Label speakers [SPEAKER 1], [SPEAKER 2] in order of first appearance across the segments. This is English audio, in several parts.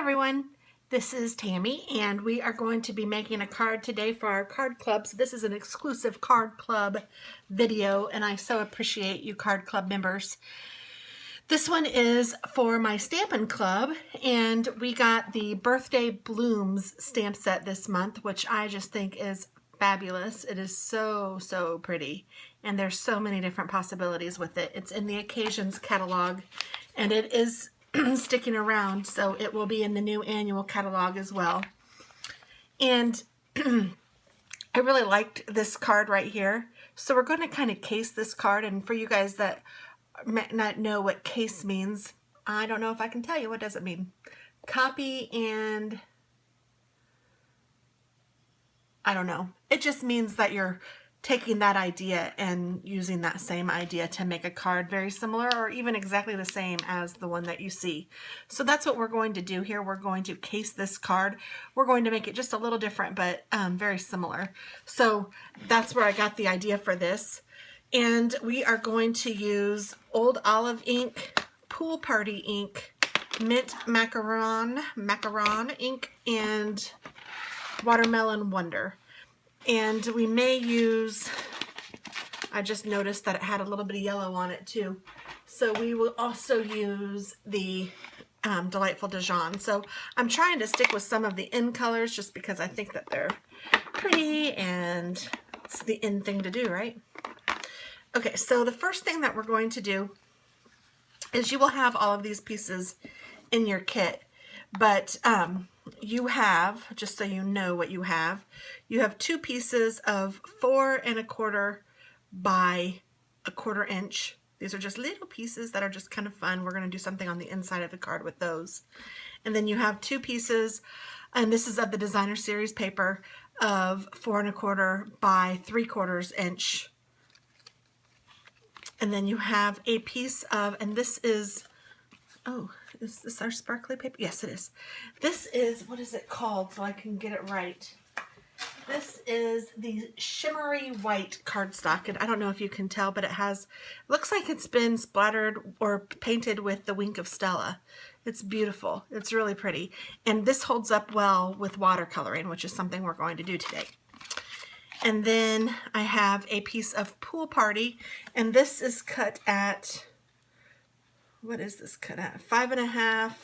[SPEAKER 1] everyone, this is Tammy and we are going to be making a card today for our card club. So this is an exclusive card club video and I so appreciate you card club members. This one is for my Stampin' Club and we got the Birthday Blooms stamp set this month, which I just think is fabulous. It is so pretty and there's so many different possibilities with it. It's in the Occasions catalog and it is sticking around, so it will be in the new annual catalog as well. And I really liked this card right here, so we're going to kind of case this card. And for you guys that might not know what case means, I don't know if I can tell you. What does it mean? Copy and I don't know. It just means that you're taking that idea and using that same idea to make a card very similar or even exactly the same as the one that you see. So that's what we're going to do here. We're going to case this card. We're going to make it just a little different, but very similar. So that's where I got the idea for this. And we are going to use Old Olive ink, Pool Party ink, Mint Macaron ink, and Watermelon Wonder. And we may use, I just noticed that it had a little bit of yellow on it too. So we will also use the Delightful Dijon. So I'm trying to stick with some of the in colors just because I think that they're pretty and it's the in thing to do, right? Okay, so the first thing that we're going to do is you will have all of these pieces in your kit, but you have, just so you know what you have two pieces of 4 1/4 by 1/4 inch. These are just little pieces that are just kind of fun. We're going to do something on the inside of the card with those. And then you have 2 pieces, and this is of the Designer Series paper, of 4 1/4 by 3/4 inch. And then you have a piece of, and this is, oh, is this our sparkly paper? Yes, it is. This is, what is it called so I can get it right? This is the shimmery white cardstock, and I don't know if you can tell, but it has, looks like it's been splattered or painted with the Wink of Stella. It's beautiful. It's really pretty. And this holds up well with watercoloring, which is something we're going to do today. And then I have a piece of Pool Party, and this is cut at, what is this cut at? 5 1/2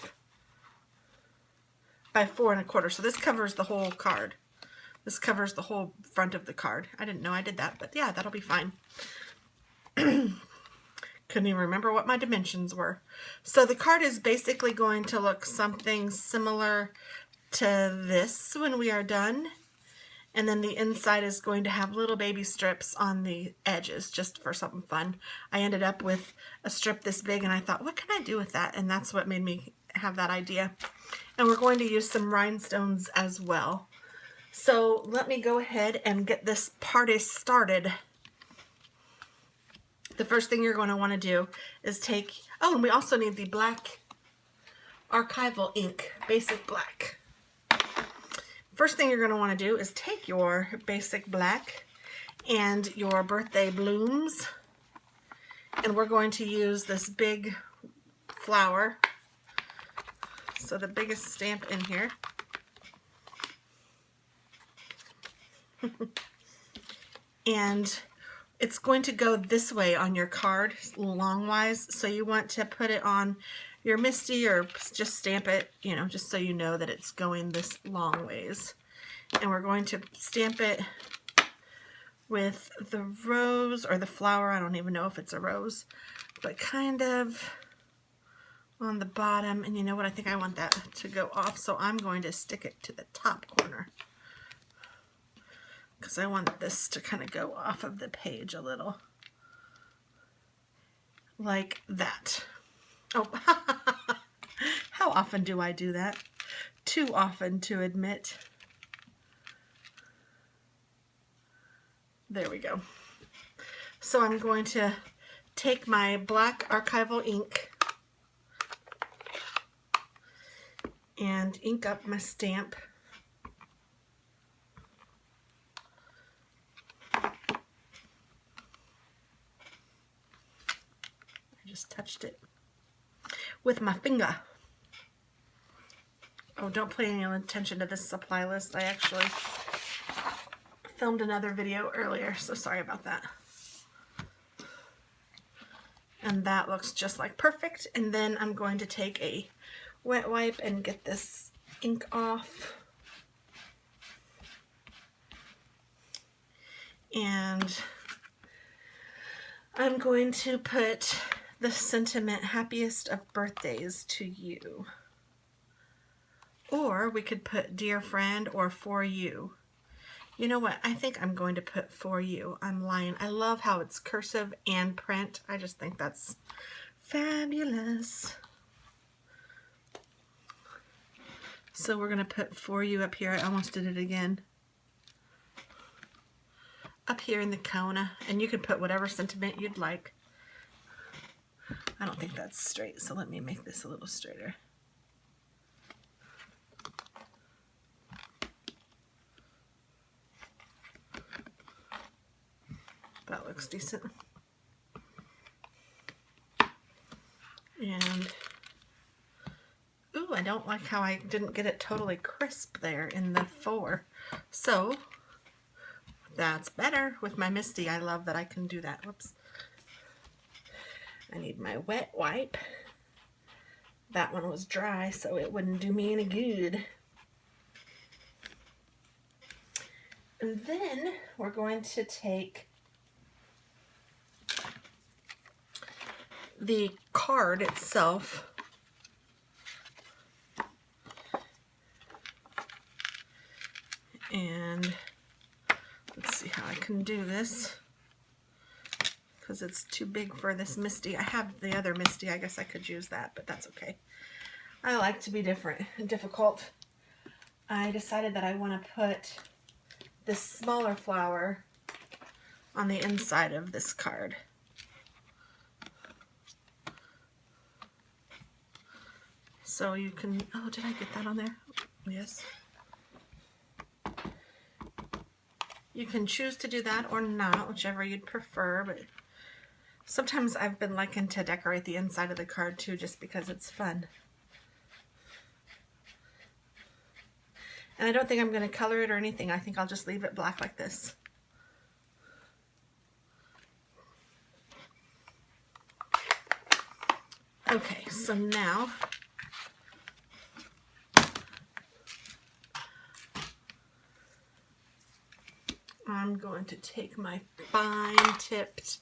[SPEAKER 1] by 4 1/4. So this covers the whole card. This covers the whole front of the card. I didn't know I did that, but yeah, that'll be fine. Couldn't even remember what my dimensions were. So the card is basically going to look something similar to this when we are done. And then the inside is going to have little baby strips on the edges just for something fun. I ended up with a strip this big and I thought, what can I do with that? And that's what made me have that idea. And we're going to use some rhinestones as well. So let me go ahead and get this party started. The first thing you're going to want to do is take, oh, and we also need the black archival ink, basic black. First thing you're going to want to do is take your basic black and your Birthday Blooms, and we're going to use this big flower, so the biggest stamp in here. And it's going to go this way on your card, longwise, so you want to put it on your Misty or just stamp it, you know, just so you know that it's going this long ways. And we're going to stamp it with the rose or the flower. I don't even know if it's a rose, but kind of on the bottom. And you know what? I think I want that to go off, so I'm going to stick it to the top corner because I want this to kind of go off of the page a little. Like that. Oh, how often do I do that? Too often to admit. There we go. So I'm going to take my black archival ink and ink up my stamp. I just touched it with my finger. Oh, don't pay any attention to this supply list. I actually filmed another video earlier, so sorry about that. And that looks just like perfect. And then I'm going to take a wet wipe and get this ink off. And I'm going to put the sentiment, happiest of birthdays to you. Or we could put dear friend or for you. You know what? I think I'm going to put for you. I'm lying. I love how it's cursive and print. I just think that's fabulous. So we're going to put for you up here. I almost did it again. Up here in the corner. And you can put whatever sentiment you'd like. I don't think that's straight, so let me make this a little straighter. That looks decent. And, ooh, I don't like how I didn't get it totally crisp there in the 4. So, that's better with my Misty. I love that I can do that. Whoops. I need my wet wipe. That one was dry, so it wouldn't do me any good. And then we're going to take the card itself and let's see how I can do this because it's too big for this Misty. I have the other Misty. I guess I could use that, but that's okay. I like to be different and difficult. I decided that I want to put this smaller flower on the inside of this card. So you can, oh, did I get that on there? Yes. You can choose to do that or not, whichever you'd prefer, but sometimes I've been liking to decorate the inside of the card too, just because it's fun. And I don't think I'm going to color it or anything. I think I'll just leave it black like this. Okay, so now I'm going to take my fine tipped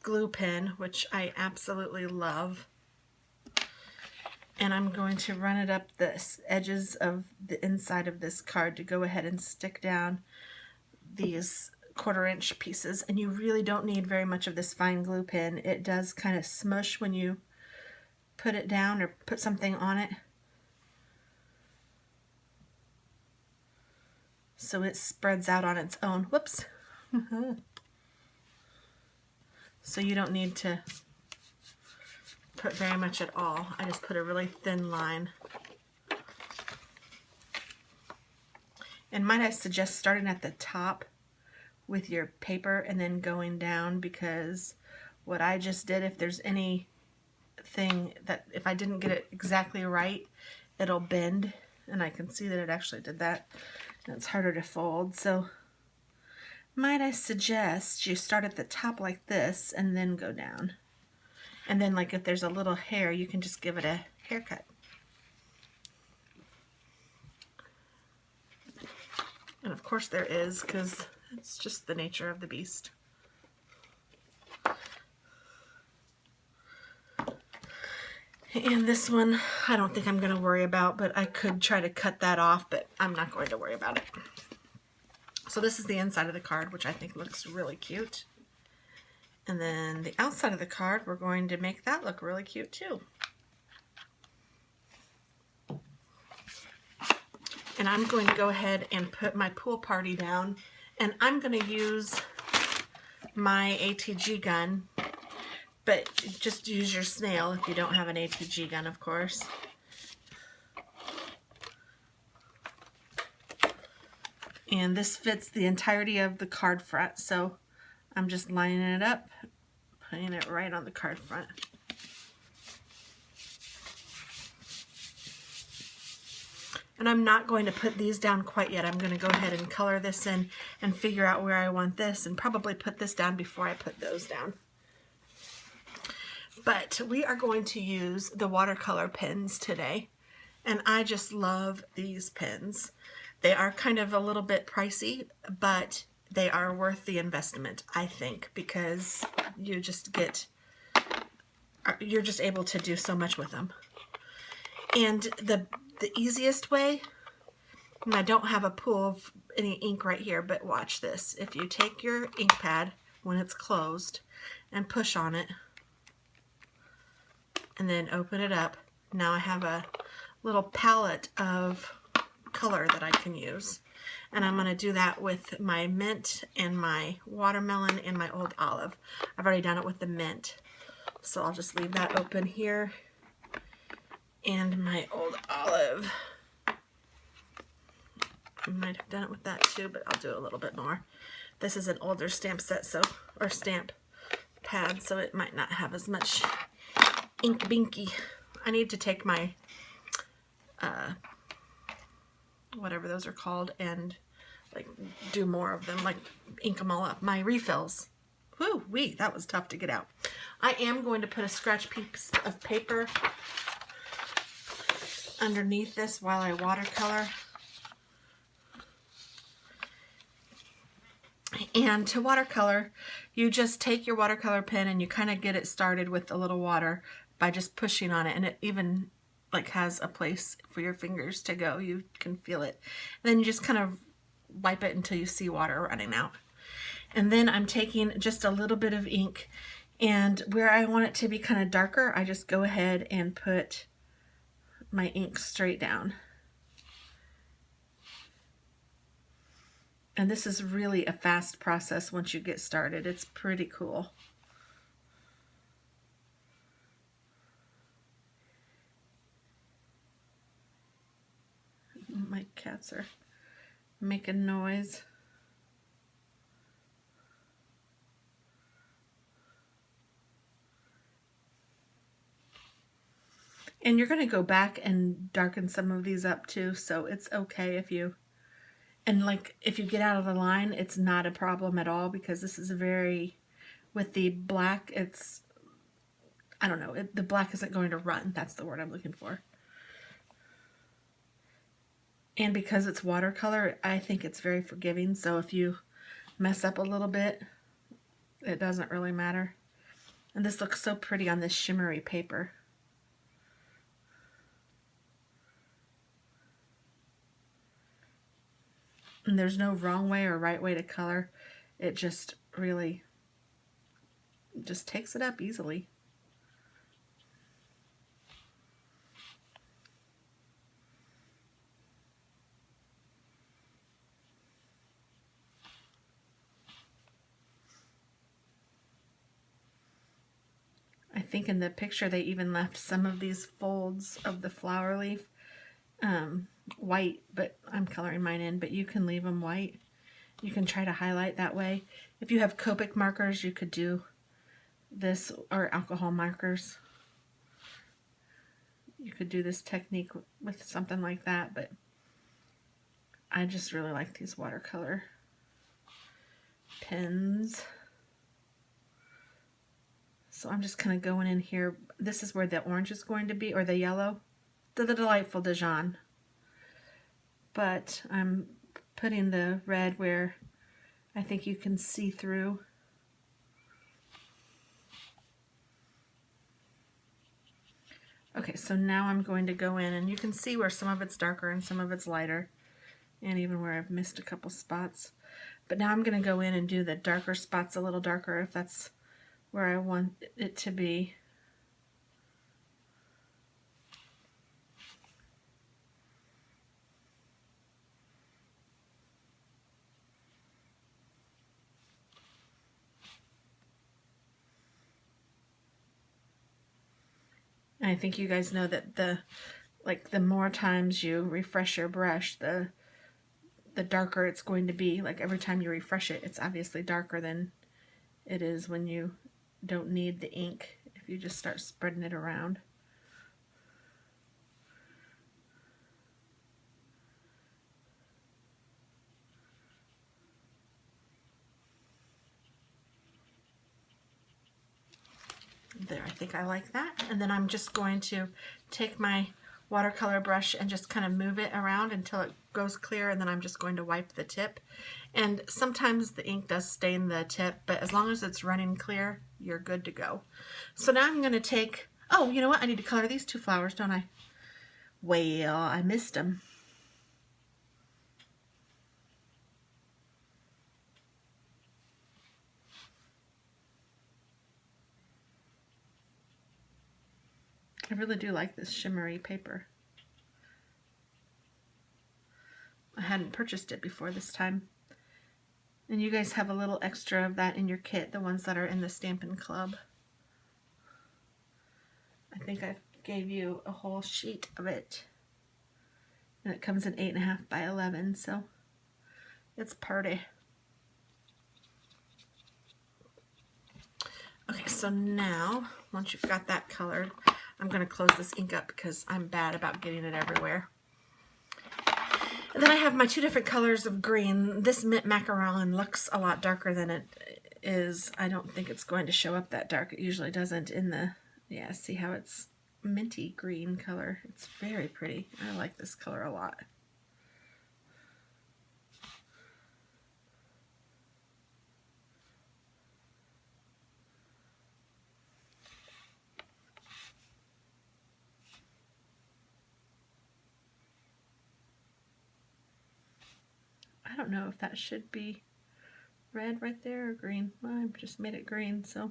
[SPEAKER 1] glue pen, which I absolutely love, and I'm going to run it up the edges of the inside of this card to go ahead and stick down these 1/4 inch pieces. And you really don't need very much of this fine glue pen. It does kind of smush when you put it down or put something on it. So it spreads out on its own. Whoops. So you don't need to put very much at all. I just put a really thin line. And might I suggest starting at the top with your paper and then going down, because what I just did, if there's anything that, if I didn't get it exactly right, it'll bend. And I can see that it actually did that. And it's harder to fold. So might I suggest you start at the top like this and then go down. And then, like, if there's a little hair, you can just give it a haircut. And of course there is, because it's just the nature of the beast. And this one, I don't think I'm going to worry about, but I could try to cut that off, but I'm not going to worry about it. So this is the inside of the card, which I think looks really cute. And then the outside of the card, we're going to make that look really cute too. And I'm going to go ahead and put my pool party down. And I'm going to use my ATG gun. But just use your snail if you don't have an ATG gun, of course. And this fits the entirety of the card front, so I'm just lining it up, putting it right on the card front. And I'm not going to put these down quite yet. I'm going to go ahead and color this in and figure out where I want this, and probably put this down before I put those down. But we are going to use the watercolor pens today. And I just love these pens. They are kind of a little bit pricey, but they are worth the investment, I think, because you just get, you're just able to do so much with them. And the easiest way, and I don't have a pool of any ink right here, but watch this. If you take your ink pad when it's closed and push on it, and then open it up, now I have a little palette of color that I can use. And I'm going to do that with my mint and my watermelon and my old olive. I've already done it with the mint, so I'll just leave that open here. And my old olive. I might have done it with that too, but I'll do a little bit more. This is an older stamp set, so, or stamp pad, so it might not have as much ink binky. I need to take my whatever those are called and like do more of them, like ink them all up. My refills. Whoo wee, that was tough to get out. I am going to put a scratch piece of paper underneath this while I watercolor. And to watercolor, you just take your watercolor pen and you kind of get it started with a little water by just pushing on it, and it even like has a place for your fingers to go. You can feel it. And then you just kind of wipe it until you see water running out. And then I'm taking just a little bit of ink, and where I want it to be kind of darker, I just go ahead and put my ink straight down. And this is really a fast process once you get started. It's pretty cool. My cats are making noise. And you're going to go back and darken some of these up too, so it's okay if you, and like if you get out of the line, it's not a problem at all, because this is a very, with the black, it's, I don't know, the black isn't going to run. That's the word I'm looking for. And because it's watercolor, I think it's very forgiving, so if you mess up a little bit, it doesn't really matter. And this looks so pretty on this shimmery paper. And there's no wrong way or right way to color. It just really just takes it up easily. I think in the picture they even left some of these folds of the flower leaf white, but I'm coloring mine in, but you can leave them white. You can try to highlight that way. If you have Copic markers, you could do this, or alcohol markers. You could do this technique with something like that, but I just really like these watercolor pens. So I'm just kind of going in here. This is where the orange is going to be, or the yellow. The Delightful Dijon. But I'm putting the red where I think you can see through. Okay, so now I'm going to go in, and you can see where some of it's darker and some of it's lighter, and even where I've missed a couple spots. But now I'm going to go in and do the darker spots a little darker if that's where I want it to be. And I think you guys know that the more times you refresh your brush, the darker it's going to be. Like every time you refresh it, it's obviously darker than it is when you don't need the ink, if you just start spreading it around. There, I think I like that. And then I'm just going to take my watercolor brush and just kind of move it around until it goes clear, and then I'm just going to wipe the tip. And sometimes the ink does stain the tip, but as long as it's running clear, you're good to go. So now I'm going to take, oh, you know what? I need to color these two flowers, don't I? Well, I missed them. I really do like this shimmery paper. I hadn't purchased it before this time. And you guys have a little extra of that in your kit, the ones that are in the Stampin' Club. I think I gave you a whole sheet of it. And it comes in 8.5 by 11, so it's pretty. Okay, so now, once you've got that colored, I'm going to close this ink up because I'm bad about getting it everywhere. And then I have my two different colors of green. This mint macaron looks a lot darker than it is. I don't think it's going to show up that dark. It usually doesn't in the, yeah, see how it's minty green color. It's very pretty. I like this color a lot. I don't know if that should be red right there or green. Well, I just made it green, so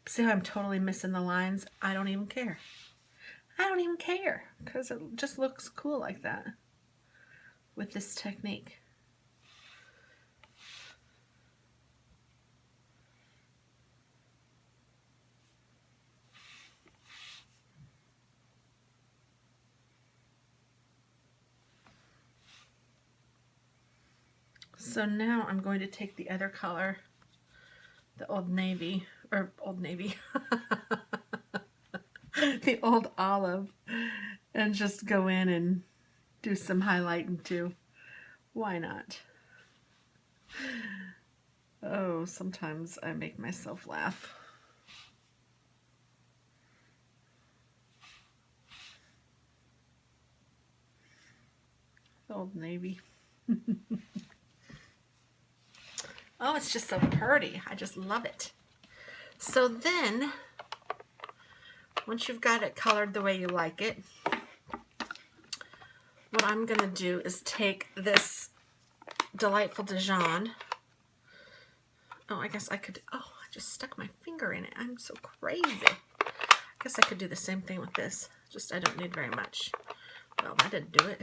[SPEAKER 1] see how I'm totally missing the lines? I don't even care. I don't even care because it just looks cool like that with this technique. So now I'm going to take the other color, the Old Navy, or Old Navy, the Old Olive, and just go in and do some highlighting too. Why not? Oh, sometimes I make myself laugh. The Old Navy. Oh, it's just so pretty. I just love it. So then, once you've got it colored the way you like it, what I'm going to do is take this Delightful Dijon. Oh, I guess I could, oh, I just stuck my finger in it. I'm so crazy. I guess I could do the same thing with this, just I don't need very much. Well, that didn't do it.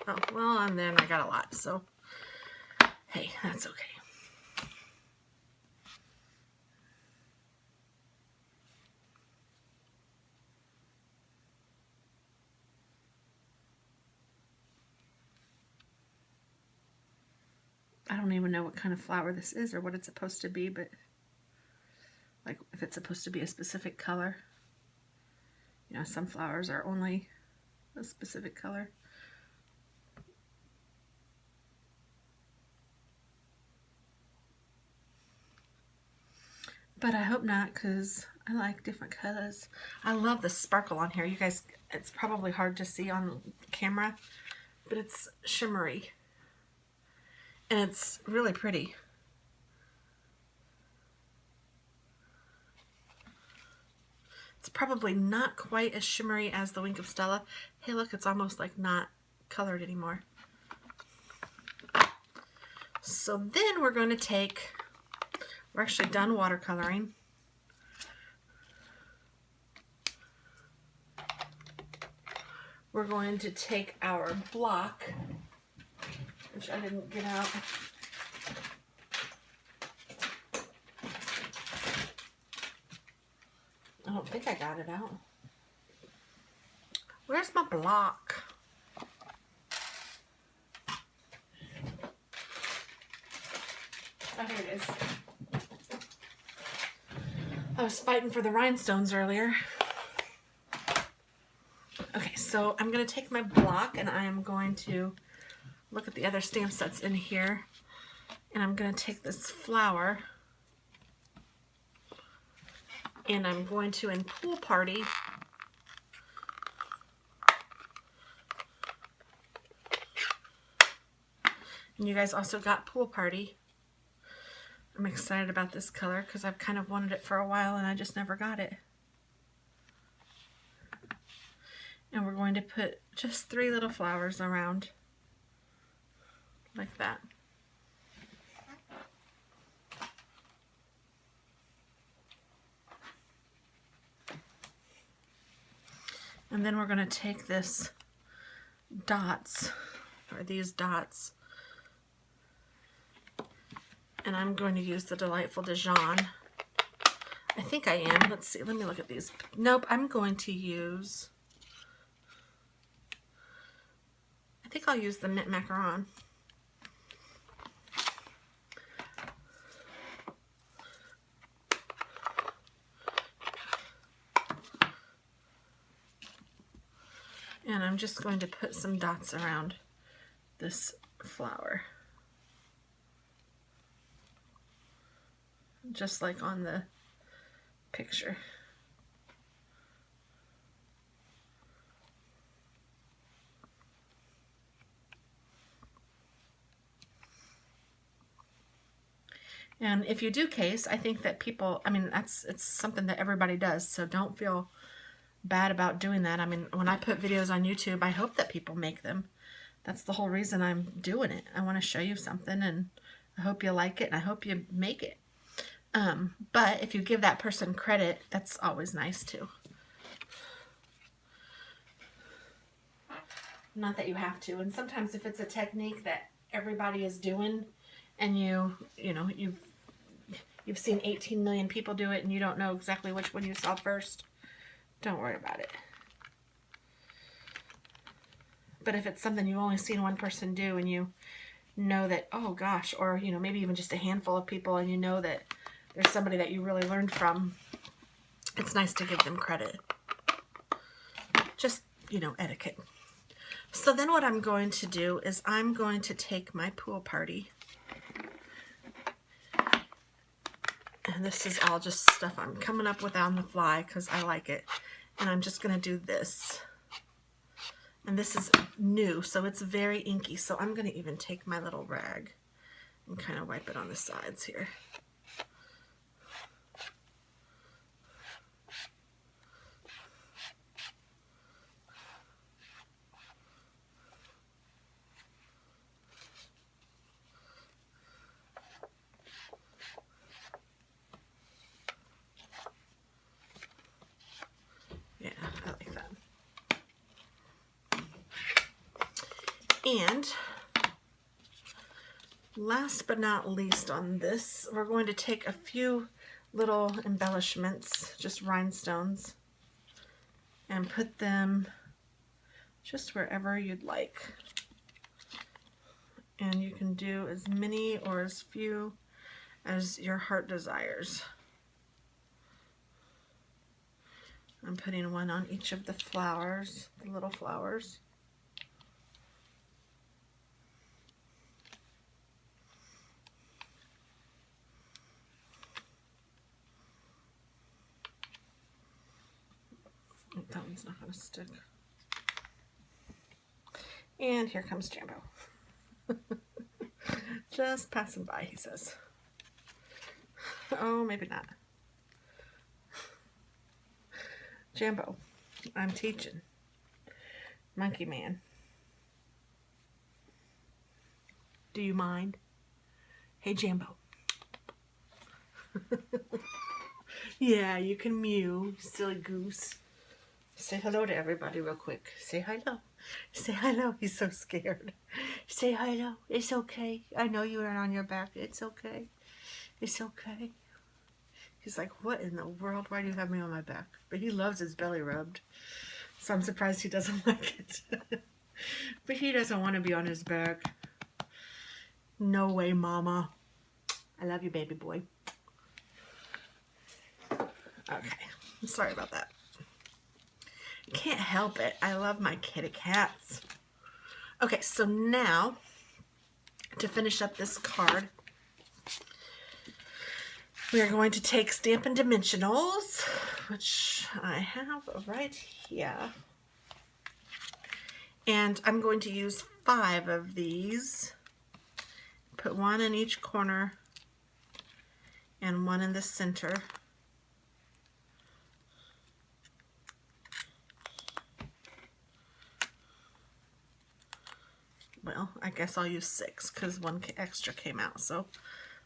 [SPEAKER 1] Oh, well, and then I got a lot, so hey, that's okay. I don't even know what kind of flower this is or what it's supposed to be, but like if it's supposed to be a specific color. You know, some flowers are only a specific color. But I hope not, because I like different colors. I love the sparkle on here. You guys, it's probably hard to see on camera, but it's shimmery. And it's really pretty. It's probably not quite as shimmery as the Wink of Stella. Hey, look, it's almost like not colored anymore. So then we're going to take, we're actually done watercoloring. We're going to take our block, which I didn't get out. I don't think I got it out. Where's my block? Oh, here it is. I was fighting for the rhinestones earlier. Okay, so I'm going to take my block and I am going to look at the other stamp sets in here. And I'm going to take this flower And I'm going to, in Pool Party, and you guys also got Pool Party. I'm excited about this color because I've kind of wanted it for a while and I just never got it. And we're going to put just 3 little flowers around like that. And then we're going to take this dots, or these dots, and I'm going to use the Delightful Dijon. I think I am. Let's see. Let me look at these. Nope, I'm going to use, I think I'll use the Mint Macaron. And I'm just going to put some dots around this flower. Just like on the picture. And if you do case, I think that people, I mean, it's something that everybody does, so don't feel bad about doing that. I mean, when I put videos on YouTube, I hope that people make them. That's the whole reason I'm doing it. I want to show you something, and I hope you like it, and I hope you make it. But if you give that person credit, that's always nice too. Not that you have to. And sometimes if it's a technique that everybody is doing, and you've seen 18 million people do it, and you don't know exactly which one you saw first, don't worry about it. But if it's something you've only seen one person do, and you know that, oh gosh, or maybe even just a handful of people, and you know that there's somebody that you really learned from, it's nice to give them credit. Just, etiquette. So then what I'm going to do is I'm going to take my Pool Party, and this is all just stuff I'm coming up with on the fly because I like it, and I'm just going to do this. And this is new, so it's very inky, so I'm going to even take my little rag and kind of wipe it on the sides here. Yeah, I like that. And last but not least on this, we're going to take a few little embellishments, just rhinestones, and put them just wherever you'd like. And you can do as many or as few as your heart desires. I'm putting one on each of the flowers, the little flowers. That one's not going to stick. And here comes Jambo. Just passing by, he says. Oh, maybe not. Jambo, I'm teaching. Monkey Man. Do you mind? Hey, Jambo. Yeah, you can mew, silly goose. Say hello to everybody real quick. Say hello. Say hello. He's so scared. Say hello. It's okay. I know you are on your back. It's okay. It's okay. He's like, what in the world? Why do you have me on my back? But he loves his belly rubbed. So I'm surprised he doesn't like it. But he doesn't want to be on his back. No way, Mama. I love you, baby boy. Okay. Sorry about that. Can't help it. I love my kitty cats. Okay, so now to finish up this card, We are going to take Stampin' Dimensionals, which I have right here. And I'm going to use 5 of these. Put 1 in each corner and 1 in the center. Well, I guess I'll use 6 because 1 extra came out. So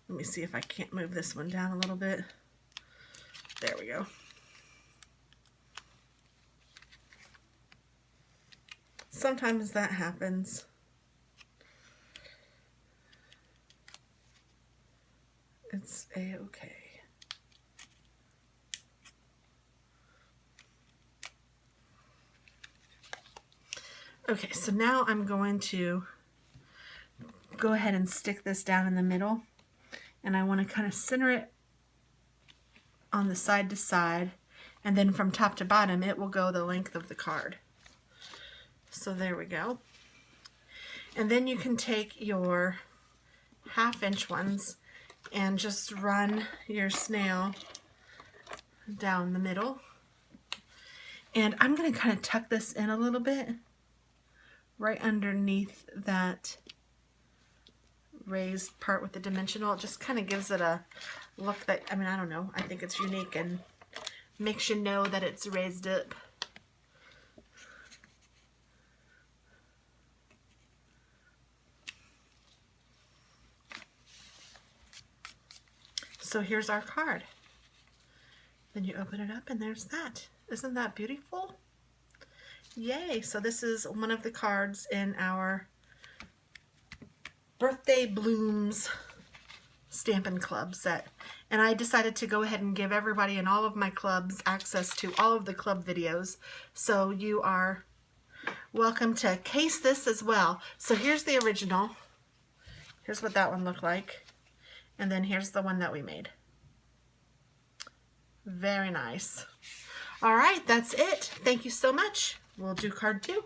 [SPEAKER 1] let me see if I can't move this one down a little bit. There we go. Sometimes that happens. It's a-okay. Okay, so now I'm going to go ahead and stick this down in the middle, and I want to kind of center it on the side to side, and then from top to bottom it will go the length of the card. So there we go. And then you can take your 1/2 inch ones and just run your snail down the middle. And I'm going to kind of tuck this in a little bit right underneath that raised part with the dimensional. It just kind of gives it a look that, I mean, I don't know, I think it's unique and makes you know that it's raised up. So here's our card. Then you open it up and there's that. Isn't that beautiful? Yay! So this is one of the cards in our Birthday Blooms Stampin' Club set. And I decided to go ahead and give everybody in all of my clubs access to all of the club videos. So you are welcome to case this as well. So here's the original. Here's what that one looked like. And then here's the one that we made. Very nice. All right, that's it. Thank you so much. We'll do card 2.